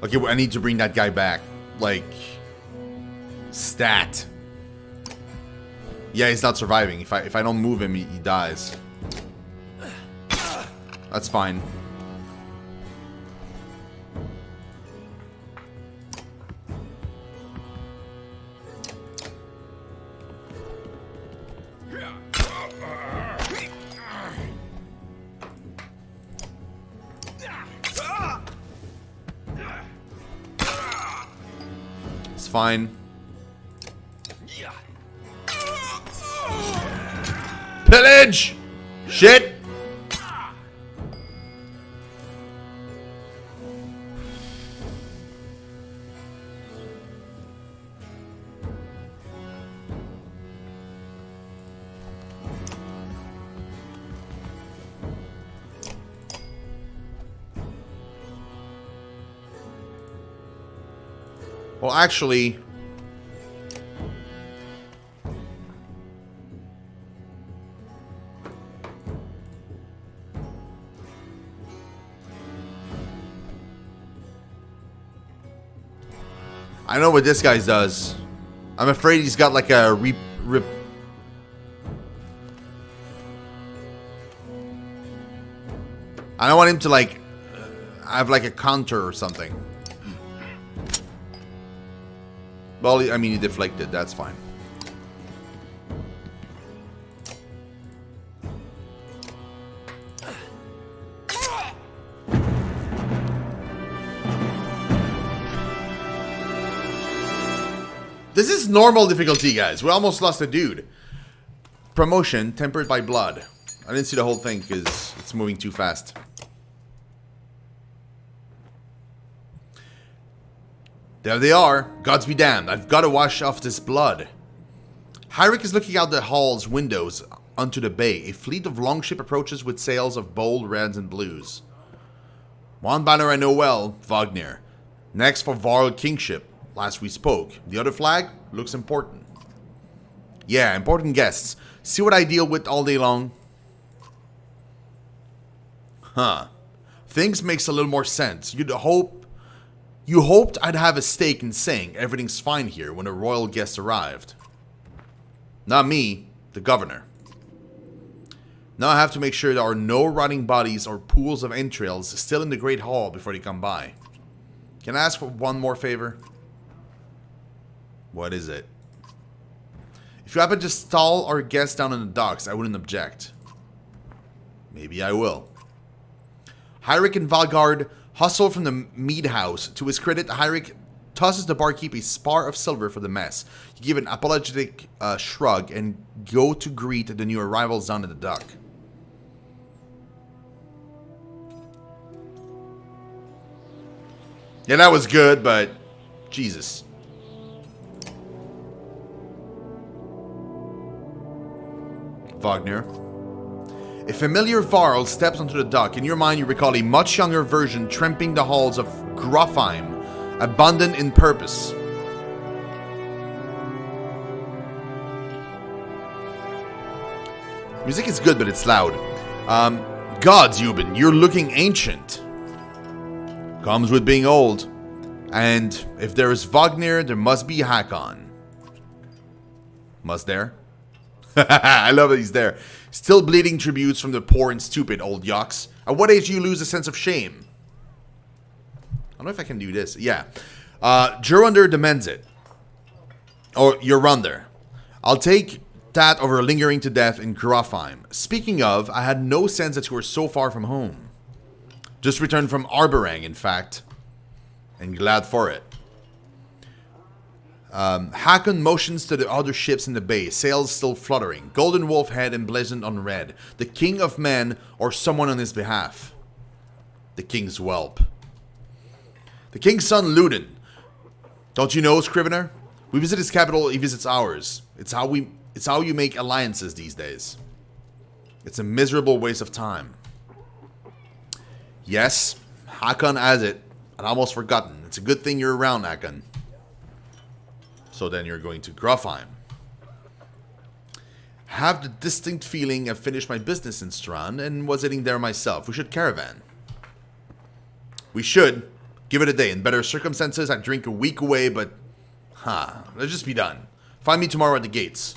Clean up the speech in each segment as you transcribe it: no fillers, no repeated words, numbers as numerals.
Okay, well, I need to bring that guy back. Like, stat. Yeah, he's not surviving. If I don't move him, he dies. That's fine. It's fine. Pillage! Shit! Well, actually... I know what this guy does. I'm afraid he's got like a I don't want him to like have like a counter or something. Well, I mean, he deflected. That's fine. This is normal difficulty, guys. We almost lost a dude. Promotion tempered by blood. I didn't see the whole thing because it's moving too fast. There they are. Gods be damned. I've got to wash off this blood. Hyric is looking out the hall's windows onto the bay. A fleet of longship approaches with sails of bold reds and blues. One banner I know well, Wagner. Next for Varl Kingship. Last we spoke. The other flag looks important. Yeah, important guests. See what I deal with all day long? Huh. Things makes a little more sense. You hoped I'd have a stake in saying everything's fine here when the royal guests arrived. Not me, the governor. Now I have to make sure there are no rotting bodies or pools of entrails still in the Great Hall before they come by. Can I ask for one more favor? What is it? If you happen to stall our guests down in the docks, I wouldn't object. Maybe I will. Hyric and Valgard hustle from the mead house. To his credit, Hyric tosses the barkeep a spar of silver for the mess. You give an apologetic shrug and go to greet the new arrivals down in the dock. Yeah, that was good, but Jesus. Wagner. A familiar Varl steps onto the dock. In your mind, you recall a much younger version tramping the halls of Grofheim, abundant in purpose. Music is good, but it's loud. Gods, Euban, you're looking ancient. Comes with being old. And if there is Wagner, there must be Hakon. Must there? I love that he's there. Still bleeding tributes from the poor and stupid, old yaks. At what age do you lose a sense of shame? I don't know if I can do this. Yeah. Jurunder demands it. Or Yorunder. I'll take that over lingering to death in Grofheim. Speaking of, I had no sense that you were so far from home. Just returned from Arberang, in fact. And glad for it. Hakon motions to the other ships in the bay, sails still fluttering, golden wolf head emblazoned on red. The king of men, or someone on his behalf. The king's whelp. The king's son, Ludin. Don't you know, Scrivener? We visit his capital, he visits ours. It's how you make alliances these days. It's a miserable waste of time. Yes, Hakon has it. I'd almost forgotten. It's a good thing you're around, Hakon. So then you're going to Grofheim. Have the distinct feeling I've finished my business in Strand and was heading there myself. We should caravan. We should. Give it a day. In better circumstances, I'd drink a week away, but... let's just be done. Find me tomorrow at the gates.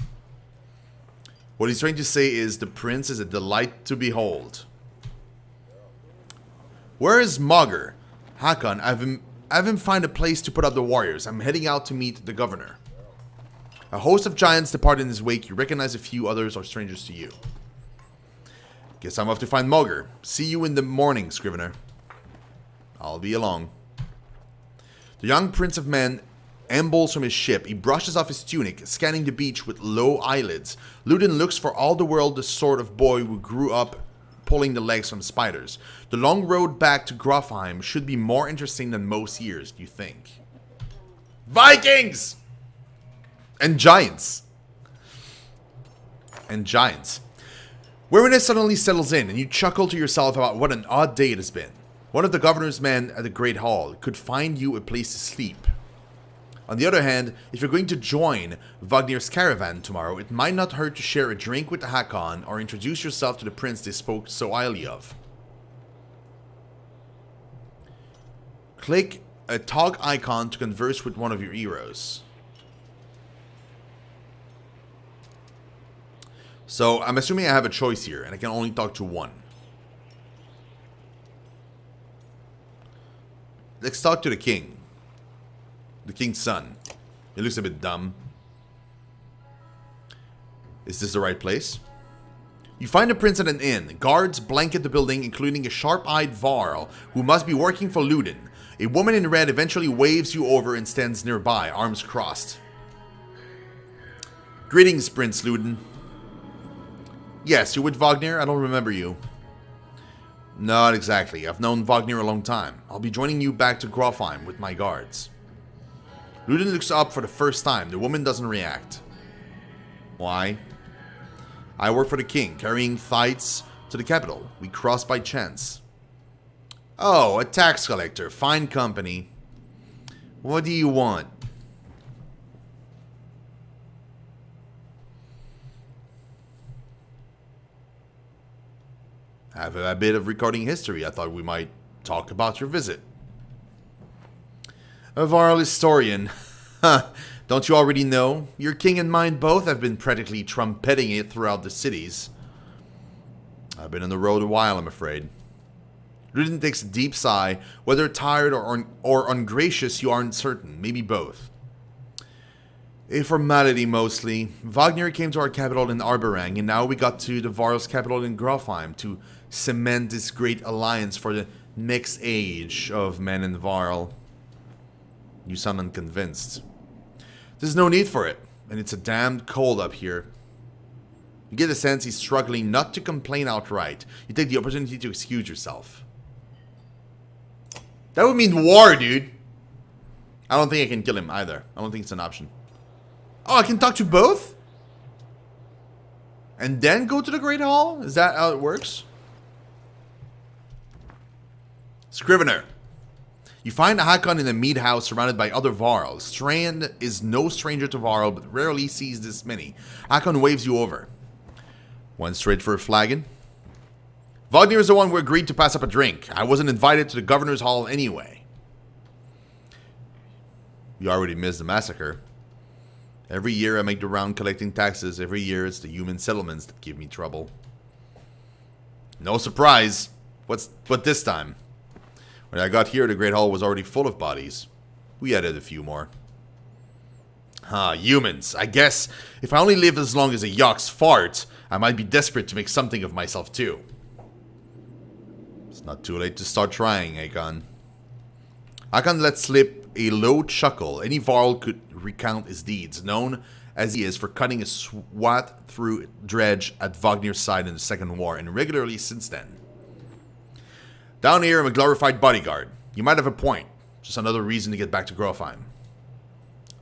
What he's trying to say is the prince is a delight to behold. Where is Mogger? Hakon, have him find a place to put up the warriors. I'm heading out to meet the governor. A host of giants depart in his wake. You recognize a few, others are strangers to you. Guess I'm off to find Mogger. See you in the morning, Scrivener. I'll be along. The young prince of men ambles from his ship. He brushes off his tunic, scanning the beach with low eyelids. Ludin looks for all the world the sort of boy who grew up pulling the legs from spiders. The long road back to Grofheim should be more interesting than most years, you think. Vikings! And giants. And giants. Weariness suddenly settles in, and you chuckle to yourself about what an odd day it has been. One of the governor's men at the Great Hall could find you a place to sleep. On the other hand, if you're going to join Vagnir's caravan tomorrow, it might not hurt to share a drink with the Hakon or introduce yourself to the prince they spoke so highly of. Click a talk icon to converse with one of your heroes. So, I'm assuming I have a choice here, and I can only talk to one. Let's talk to the king. The king's son. He looks a bit dumb. Is this the right place? You find the prince at an inn. Guards blanket the building, including a sharp-eyed Varl, who must be working for Ludin. A woman in red eventually waves you over and stands nearby, arms crossed. Greetings, Prince Ludin. Yes, you're with Wagner? I don't remember you. Not exactly. I've known Wagner a long time. I'll be joining you back to Grofheim with my guards. Ludin looks up for the first time. The woman doesn't react. Why? I work for the king, carrying tithes to the capital. We crossed by chance. Oh, a tax collector. Fine company. What do you want? I have a bit of recording history. I thought we might talk about your visit. A Varl historian. Don't you already know? Your king and mine both have been practically trumpeting it throughout the cities. I've been on the road a while, I'm afraid. Ludin takes a deep sigh. Whether tired or ungracious, you aren't certain. Maybe both. A formality, mostly. Wagner came to our capital in Arberang, and now we got to the Varl's capital in Grofheim to cement this great alliance for the next age of men in Varl. You sound unconvinced. There's no need for it, and it's a damned cold up here. You get the sense he's struggling not to complain outright. You take the opportunity to excuse yourself. That would mean war, dude. I don't think I can kill him either. I don't think it's an option. Oh, I can talk to both? And then go to the Great Hall? Is that how it works? Scrivener. You find Hakon in a mead house surrounded by other Varl. Strand is no stranger to Varl, but rarely sees this many. Hakon waves you over. Went straight for a flagon. Wagner is the one who agreed to pass up a drink. I wasn't invited to the governor's hall anyway. You already missed the massacre. Every year I make the round collecting taxes. Every year it's the human settlements that give me trouble. No surprise. But this time? When I got here, the Great Hall was already full of bodies. We added a few more. Humans. I guess if I only live as long as a Yox fart, I might be desperate to make something of myself too. It's not too late to start trying, Hakon. Hakon let slip a low chuckle. Any Varl could recount his deeds, known as he is for cutting a swath through Dredge at Wagner's side in the Second War, and regularly since then. Down here, I'm a glorified bodyguard. You might have a point. Just another reason to get back to Grofheim.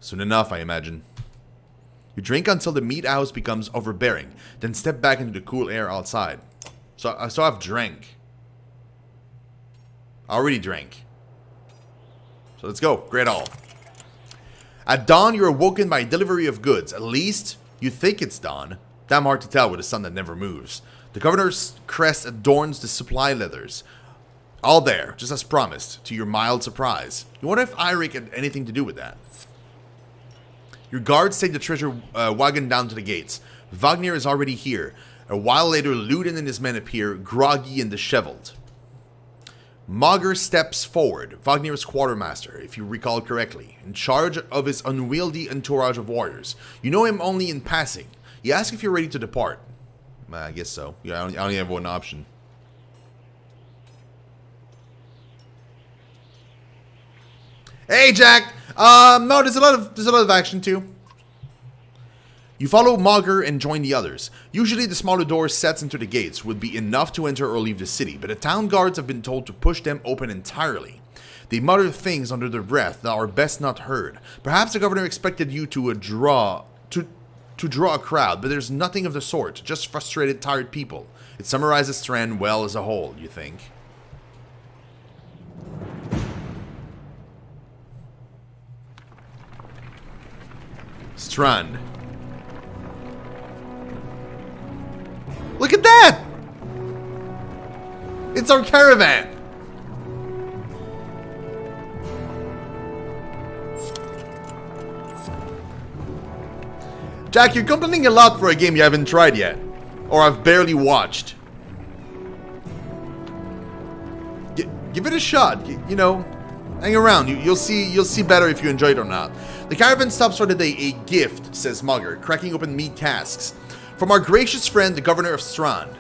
Soon enough, I imagine. You drink until the meat house becomes overbearing, then step back into the cool air outside. So I've drank. I already drank. So let's go. Great Hall. At dawn, you're awoken by a delivery of goods. At least, you think it's dawn. Damn hard to tell with a sun that never moves. The governor's crest adorns the supply letters. All there, just as promised, to your mild surprise. You wonder if Eirik had anything to do with that. Your guards take the treasure wagon down to the gates. Wagner is already here. A while later, Ludin and his men appear, groggy and disheveled. Mogger steps forward, Wagner's quartermaster, if you recall correctly, in charge of his unwieldy entourage of warriors. You know him only in passing. He asks if you're ready to depart. I guess so. Yeah, I only have one option. Hey, Jack! No, there's a lot of action too. You follow Mogger and join the others. Usually the smaller doors set into the gates would be enough to enter or leave the city, but the town guards have been told to push them open entirely. They mutter things under their breath that are best not heard. Perhaps the governor expected you to draw a crowd, but there's nothing of the sort, just frustrated, tired people. It summarizes Strand well as a whole, you think? Strand. Look at that! It's our caravan! Jack, you're complaining a lot for a game you haven't tried yet. Or I've barely watched. Give it a shot. You know, hang around. You'll see better if you enjoy it or not. The caravan stops for the day. A gift, says Mogger, cracking open meat casks. From our gracious friend, the governor of Strand.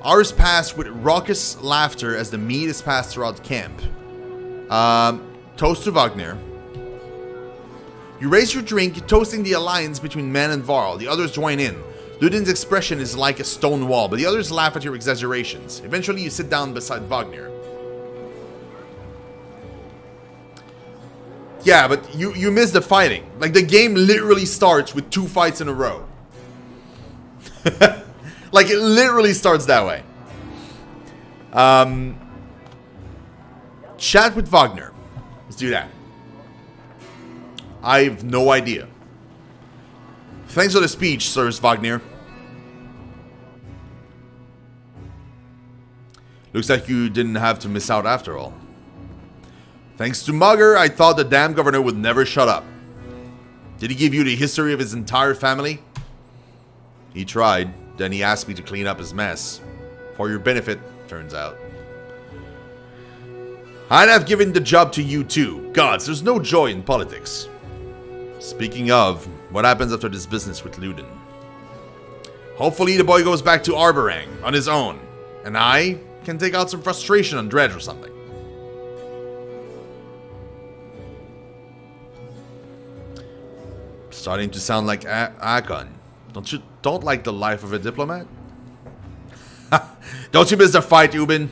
Ours passed with raucous laughter as the meat is passed throughout camp. Toast to Wagner. You raise your drink, toasting the alliance between Man and Varl. The others join in. Ludin's expression is like a stone wall, but the others laugh at your exaggerations. Eventually, you sit down beside Wagner. Yeah, but you miss the fighting. Like, the game literally starts with 2 fights in a row. Like, it literally starts that way. Chat with Wagner. Let's do that. I have no idea. Thanks for the speech, Sirs Wagner. Looks like you didn't have to miss out after all. Thanks to Mogger, I thought the damn governor would never shut up. Did he give you the history of his entire family? He tried. Then he asked me to clean up his mess. For your benefit, turns out. I'd have given the job to you too. Gods, there's no joy in politics. Speaking of, what happens after this business with Ludin? Hopefully the boy goes back to Arborang on his own. And I can take out some frustration on Dredge or something. Starting to sound like Akon. Don't like the life of a diplomat? Don't you miss the fight, Ubin?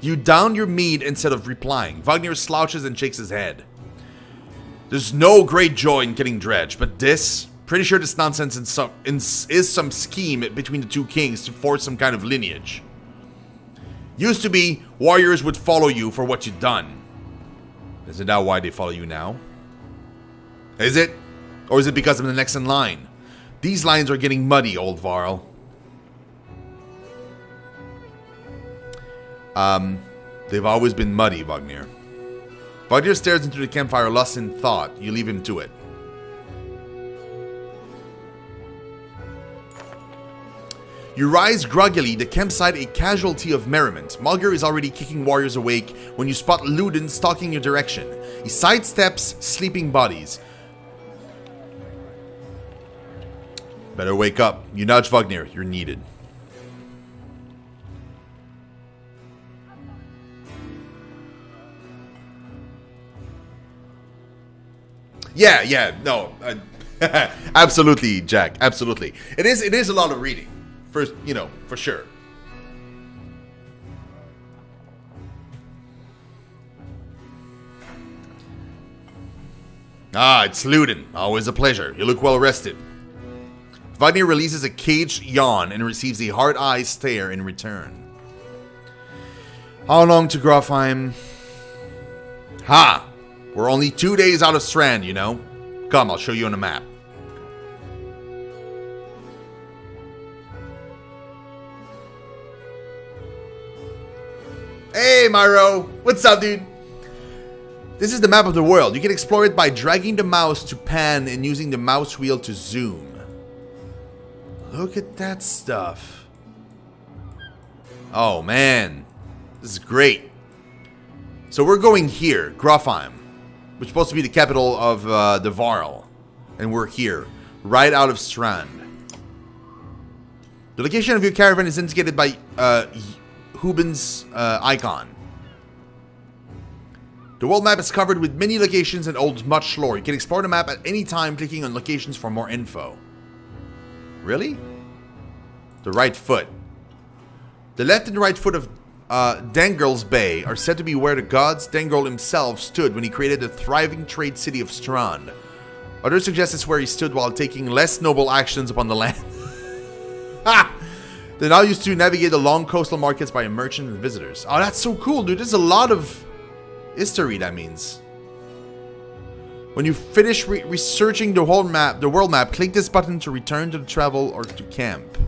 You down your mead instead of replying. Wagner slouches and shakes his head. There's no great joy in killing Dredge, but this... Pretty sure this nonsense is some scheme between the two kings to force some kind of lineage. Used to be, warriors would follow you for what you've done. Isn't that why they follow you now? Is it? Or is it because I'm the next in line? These lines are getting muddy, old Varl. They've always been muddy, Wagner. Wagner stares into the campfire, lost in thought. You leave him to it. You rise groggily, the campsite a casualty of merriment. Mogger is already kicking warriors awake when you spot Ludin stalking your direction. He sidesteps sleeping bodies. Better wake up. You nudge Wagner. You're needed. Yeah, no. Absolutely, Jack. Absolutely. It is a lot of reading. First, for sure. Ah, it's Ludin. Always a pleasure. You look well rested. Wagner releases a caged yawn and receives a hard-eyed stare in return. How long to Grofheim? Ha! We're only 2 days out of Strand, you know. Come, I'll show you on a map. Hey, Myro. What's up, dude? This is the map of the world. You can explore it by dragging the mouse to pan and using the mouse wheel to zoom. Look at that stuff. Oh, man. This is great. So we're going here, Grofheim, which is supposed to be the capital of the Varl. And we're here, right out of Strand. The location of your caravan is indicated by Hubin's icon. The world map is covered with many locations and holds much lore. You can explore the map at any time clicking on locations for more info. Really? The right foot. The left and right foot of Dangrel's Bay are said to be where the gods Dangrel himself stood when he created the thriving trade city of Strand. Others suggest it's where he stood while taking less noble actions upon the land. Ha! They're now used to navigate the long coastal markets by merchants and visitors. Oh, that's so cool, dude. There's a lot of history, that means. When you finish researching the whole map, the world map, click this button to return to the travel or to camp.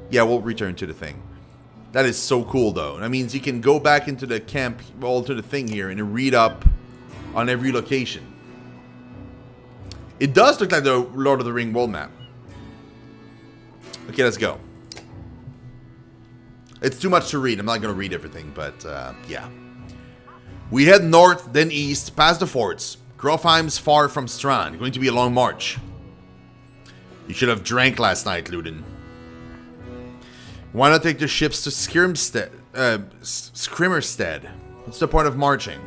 Yeah, we'll return to the thing. That is so cool, though. That means you can go back into the camp, well, to the thing here, and read up on every location. It does look like the Lord of the Ring world map. Okay, let's go. It's too much to read. I'm not going to read everything, but yeah. We head north, then east, past the forts. Grofheim's far from Strand. Going to be a long march. You should have drank last night, Luden. Why not take the ships to Skrimstead? What's the point of marching?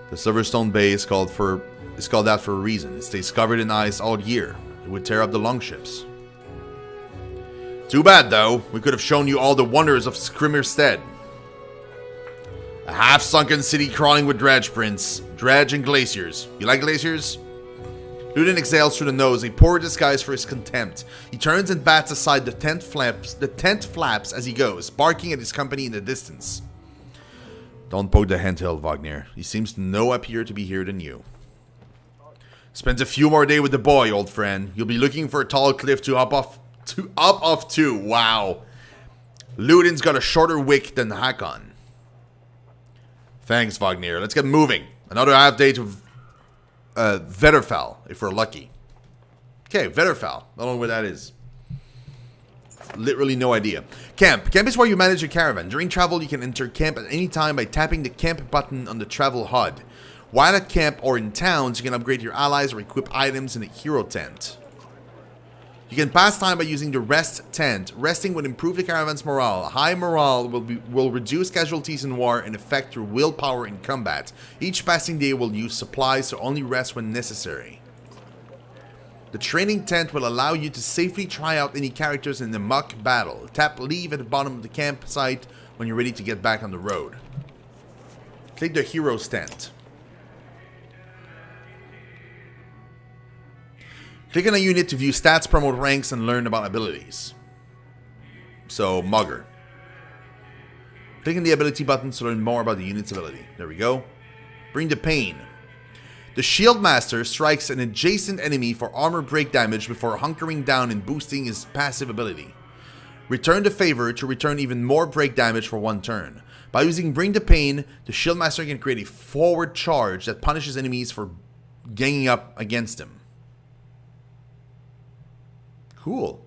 The Silverstone Bay is called that for a reason. It stays covered in ice all year. It would tear up the longships. Too bad, though. We could have shown you all the wonders of Skrimmerstead. A half-sunken city crawling with dredge, Prince. Dredge and glaciers. You like glaciers? Luden exhales through the nose, a poor disguise for his contempt. He turns and bats aside the tent flaps as he goes, barking at his company in the distance. Don't poke the handhill, Wagner. He seems no happier to be here than you. Spend a few more days with the boy, old friend. You'll be looking for a tall cliff to up off to. Wow. Luden's got a shorter wick than Hakon. Thanks, Wagner. Let's get moving. Another half day to Vetterfell, if we're lucky. Okay, Vetterfell. I don't know where that is. Literally no idea. Camp. Camp is where you manage your caravan. During travel, you can enter camp at any time by tapping the camp button on the travel HUD. While at camp or in towns, you can upgrade your allies or equip items in a hero tent. You can pass time by using the rest tent. Resting will improve the caravan's morale. High morale will reduce casualties in war and affect your willpower in combat. Each passing day will use supplies, so only rest when necessary. The training tent will allow you to safely try out any characters in the mock battle. Tap leave at the bottom of the campsite when you're ready to get back on the road. Click the hero's tent. Click on a unit to view stats, promote ranks, and learn about abilities. So, Mugger. Click on the ability button to learn more about the unit's ability. There we go. Bring the pain. The Shield Master strikes an adjacent enemy for armor break damage before hunkering down and boosting his passive ability. Return the favor to return even more break damage for one turn. By using Bring the Pain, the Shield Master can create a forward charge that punishes enemies for ganging up against him. Cool.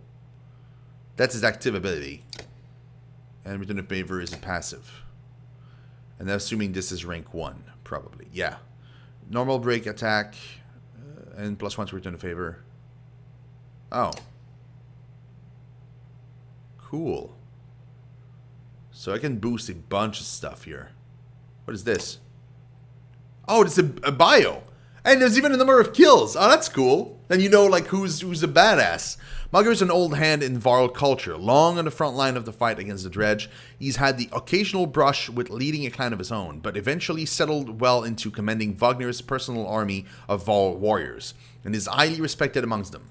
That's his active ability. And Return of Favor is a passive. And assuming this is rank 1, probably. Yeah. Normal break attack. And +1 to Return of Favor. Oh. Cool. So I can boost a bunch of stuff here. What is this? Oh, it's a bio. And there's even a number of kills. Oh, that's cool. Then you know, like, who's a badass. Mugger is an old hand in Varl culture. Long on the front line of the fight against the Dredge, he's had the occasional brush with leading a clan of his own, but eventually settled well into commanding Wagner's personal army of Varl warriors, and is highly respected amongst them.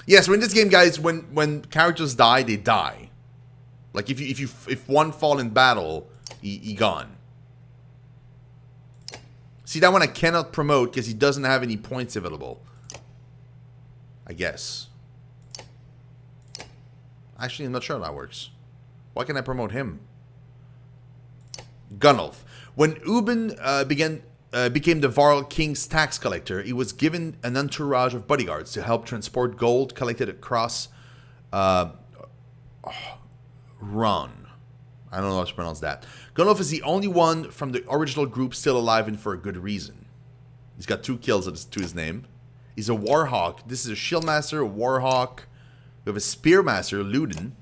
Yeah, so in this game, guys, when characters die, they die. Like, if one fall in battle, he gone. See, that one I cannot promote because he doesn't have any points available. I guess. Actually, I'm not sure how that works. Why can't I promote him? Gunnulf. When Ubin became the Varl King's tax collector, he was given an entourage of bodyguards to help transport gold collected across Ron. I don't know how to pronounce that. Gunnulf is the only one from the original group still alive, and for a good reason. He's got 2 kills to his name. He's a Warhawk. This is a Shieldmaster, a Warhawk. We have a Spearmaster, Ludin.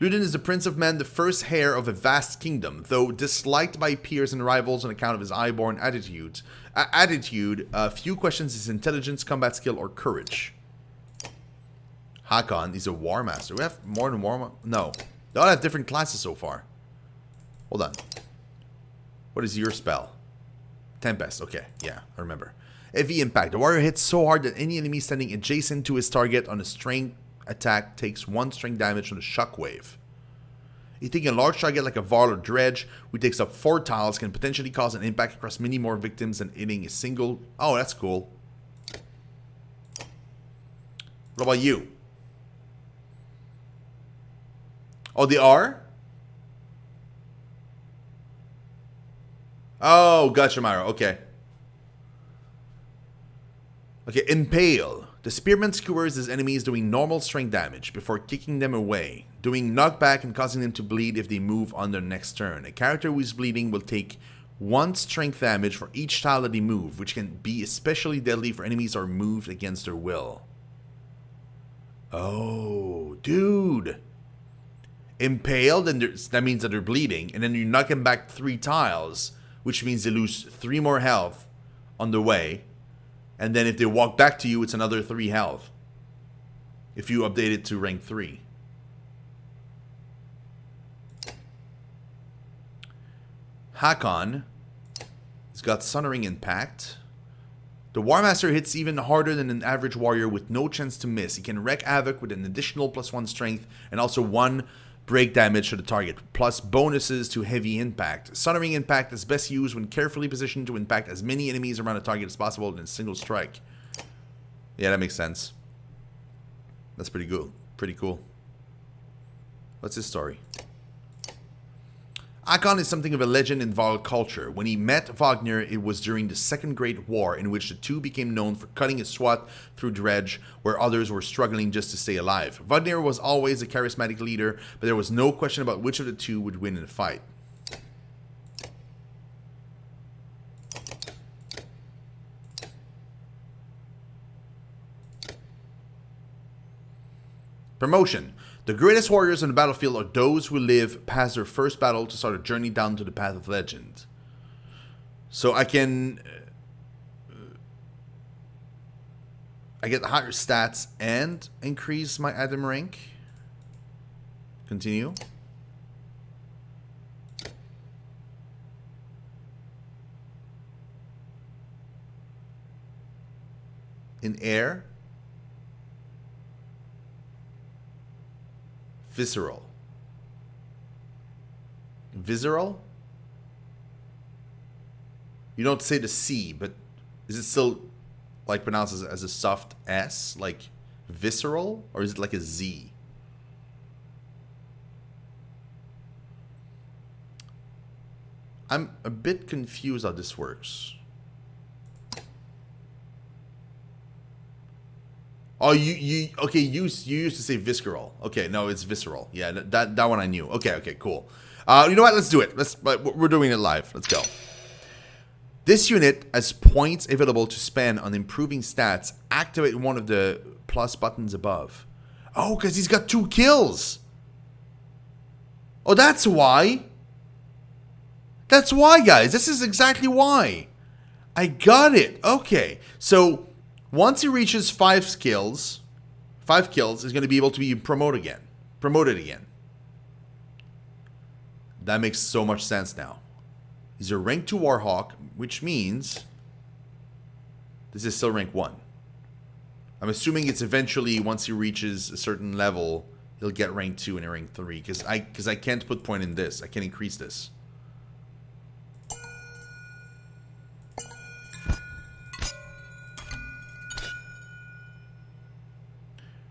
Ludin is the Prince of Men, the first heir of a vast kingdom, though disliked by peers and rivals on account of his highborn attitude. Few questions his intelligence, combat skill, or courage. Hakon, he's a War Master. We have more than War... No. They all have different classes so far. Hold on. What is your spell? Tempest. Okay, yeah, I remember. Heavy impact. The warrior hits so hard that any enemy standing adjacent to his target on a strength attack takes 1 strength damage from the shockwave. If taking a large target like a Varl or Dredge, who takes up 4 tiles, can potentially cause an impact across many more victims than hitting a single... Oh, that's cool. What about you? Oh, they are? Oh, gotcha, Myro. Okay. Okay, Impale. The spearman skewers his enemies doing normal strength damage before kicking them away, doing knockback and causing them to bleed if they move on their next turn. A character who is bleeding will take 1 strength damage for each tile that they move, which can be especially deadly for enemies that are moved against their will. Oh, dude. Impaled, and that means that they're bleeding, and then you knock them back 3 tiles, which means they lose 3 more health on the way. And then if they walk back to you, it's another 3 health. If you update it to rank 3. Hakon has got Sundering Impact. The War Master hits even harder than an average warrior with no chance to miss. He can wreak havoc with an additional +1 strength and also 1 break damage to the target, plus bonuses to heavy impact. Sundering Impact is best used when carefully positioned to impact as many enemies around a target as possible in a single strike. Yeah, that makes sense. That's pretty good. Pretty cool. What's his story? Hakon is something of a legend in Varl culture. When he met Wagner, it was during the Second Great War, in which the two became known for cutting a swath through Dredge, where others were struggling just to stay alive. Wagner was always a charismatic leader, but there was no question about which of the two would win in a fight. Promotion. The greatest warriors on the battlefield are those who live past their first battle to start a journey down to the path of legend. So I can... I get higher stats and increase my item rank. Continue. In air. Visceral. Visceral? You don't say the C, but is it still like pronounced as a soft S? Like visceral? Or is it like a Z? I'm a bit confused how this works. Oh, you okay? You used to say visceral. Okay, no, it's visceral. Yeah, that one I knew. Okay, cool. You know what? Let's do it. We're doing it live. Let's go. This unit has points available to spend on improving stats. Activate one of the plus buttons above. Oh, because he's got 2 kills. Oh, that's why. That's why, guys. This is exactly why. I got it. Okay, so. Once he reaches 5 kills, he's going to be able to be promoted again. That makes so much sense now. He's a rank 2 Warhawk, which means this is still rank 1. I'm assuming it's eventually, once he reaches a certain level, he'll get rank 2 and rank 3. Because I can't put point in this. I can increase this.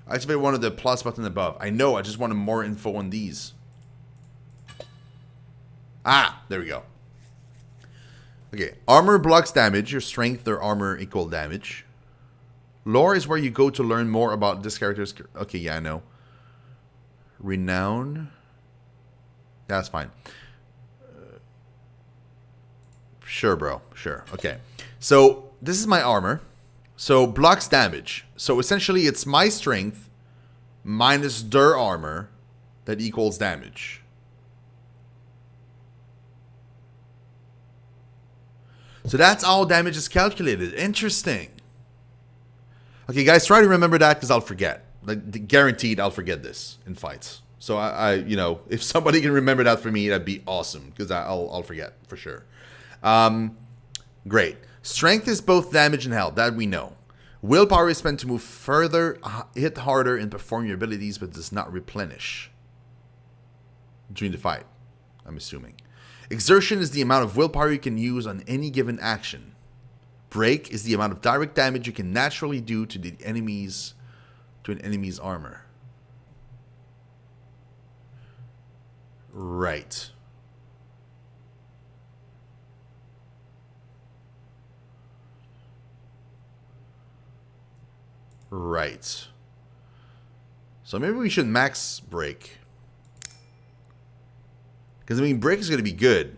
Activate one of the plus button above. I know, I just wanted more info on these. Ah, there we go. Okay, armor blocks damage. Your strength or armor equal damage. Lore is where you go to learn more about this character's... Okay, yeah, I know. Renown. That's fine. Sure, bro. Sure. Okay. So, this is my armor. So, blocks damage. So, essentially, it's my strength minus their armor that equals damage. So, that's how damage is calculated. Interesting. Okay, guys, try to remember that because I'll forget. Like, guaranteed I'll forget this in fights. So, you know, if somebody can remember that for me, that'd be awesome because I'll forget for sure. Great. Strength is both damage and health. That we know. Willpower is spent to move further, hit harder, and perform your abilities, but does not replenish during the fight, I'm assuming. Exertion is the amount of willpower you can use on any given action. Break is the amount of direct damage you can naturally do to an enemy's armor. Right. Right. So maybe we should max break. Because, I mean, break is going to be good.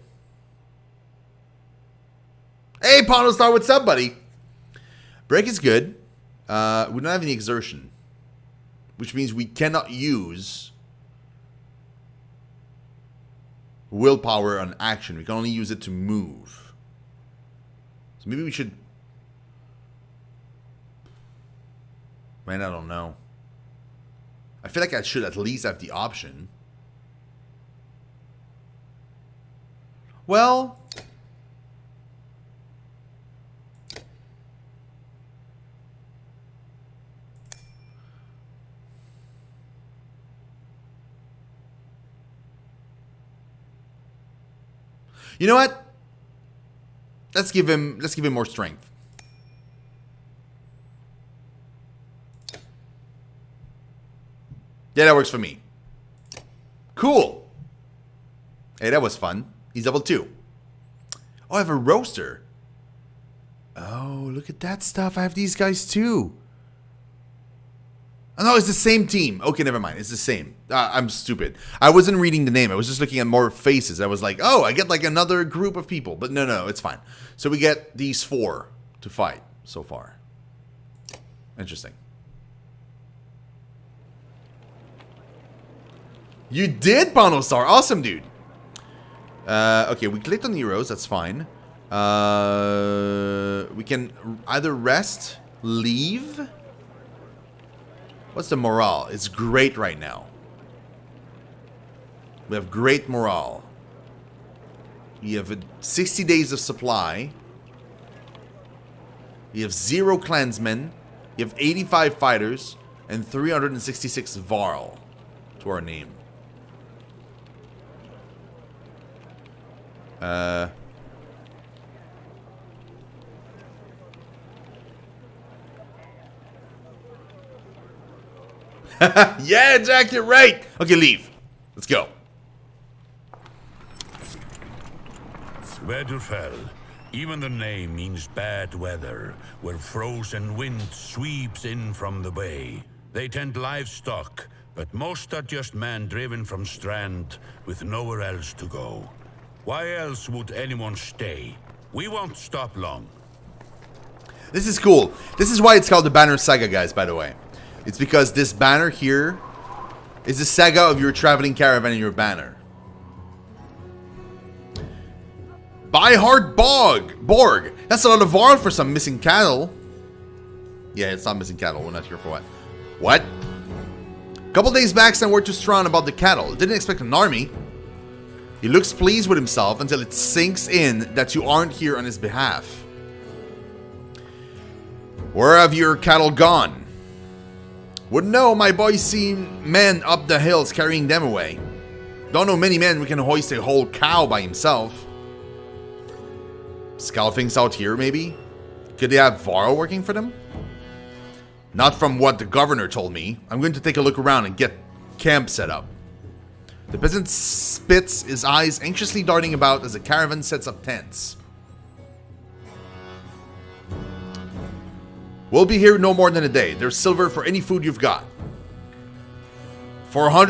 Hey, Pono Star, what's up, buddy? Break is good. We don't have any exertion. Which means we cannot use willpower on action. We can only use it to move. So maybe we should... Man, I don't know. I feel like I should at least have the option. Well... You know what? Let's give him more strength. Yeah, that works for me. Cool. Hey, that was fun. He's level 2. Oh, I have a roaster. Oh, look at that stuff. I have these guys too. Oh, no, it's the same team. Okay, never mind. It's the same. I'm stupid. I wasn't reading the name. I was just looking at more faces. I was like, oh, I get like another group of people. But no, it's fine. So we get these 4 to fight so far. Interesting. You did, Bonostar. Awesome, dude. Okay, we clicked on the heroes. That's fine. We can either rest, leave... What's the morale? It's great right now. We have great morale. You have 60 days of supply. You have 0 clansmen. You have 85 fighters. And 366 Varl to our name. Yeah, Jack, you're right. Okay, leave. Let's go. Wedderfell. Even the name means bad weather, where frozen wind sweeps in from the bay. They tend livestock, but most are just men driven from Strand with nowhere else to go. Why else would anyone stay? We won't stop long. This is cool. This is why it's called the Banner Saga, guys, by the way. It's because this banner here is the saga of your traveling caravan and your banner. Byheart Borg. That's a lot of Varl for some missing cattle. Yeah, it's not missing cattle. We're not sure for what. What? A couple days back, sent word to Strawn about the cattle. Didn't expect an army. He looks pleased with himself until it sinks in that you aren't here on his behalf. Where have your cattle gone? Wouldn't know, my boys seen men up the hills carrying them away. Don't know many men who can hoist a whole cow by himself. Scout things out here, maybe? Could they have Varl working for them? Not from what the governor told me. I'm going to take a look around and get camp set up. The peasant spits his eyes anxiously darting about as the caravan sets up tents. We'll be here no more than a day. There's silver for any food you've got. 400